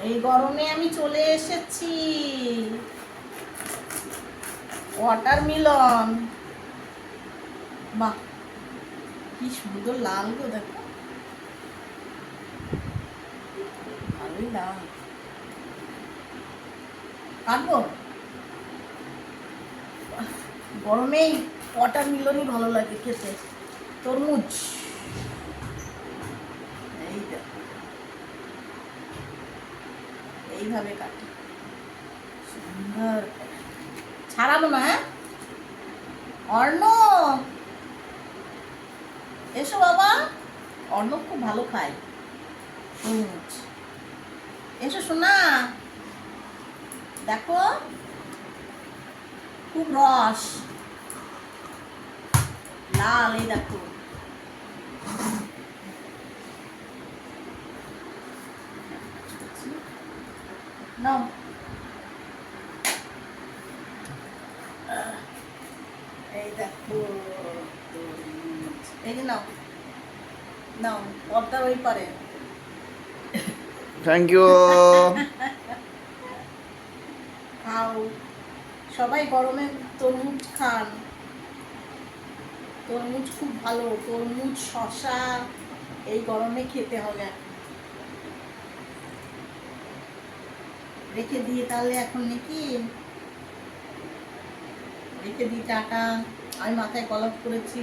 এই গরমে আমি চলে এসেছি ওয়াটারমেলন। বাহ, কি সুন্দর লাল গো, দেখো ভালোই লাল। কাটবো? গরমেই ওয়াটারমেলনই ভালো লাগে খেতে। তরমুজ এই দেখো, এইভাবে কাটি সুন্দর করে। ছাড়াবো না, হ্যাঁ? অর্ণ, এসো বাবা। অর্ণ খুব ভালো খায় তরমুজ। এসো শোনা, দেখো খুব রস লাল, এই দেখো। নাও, এই দেখো তরমুজ। এই যে নাও, নাও পর্দার ওই পারে। Thank you. খাও, সবাই গরমে তরমুজ খান। তরমুজ খুব ভালো, তরমুজ শসা এই গরমে খেতে হবে। রেখে দিয়ে তাহলে এখন নাকি রেখে দিই, টাটা। আমি মাথায় কলপ করেছি।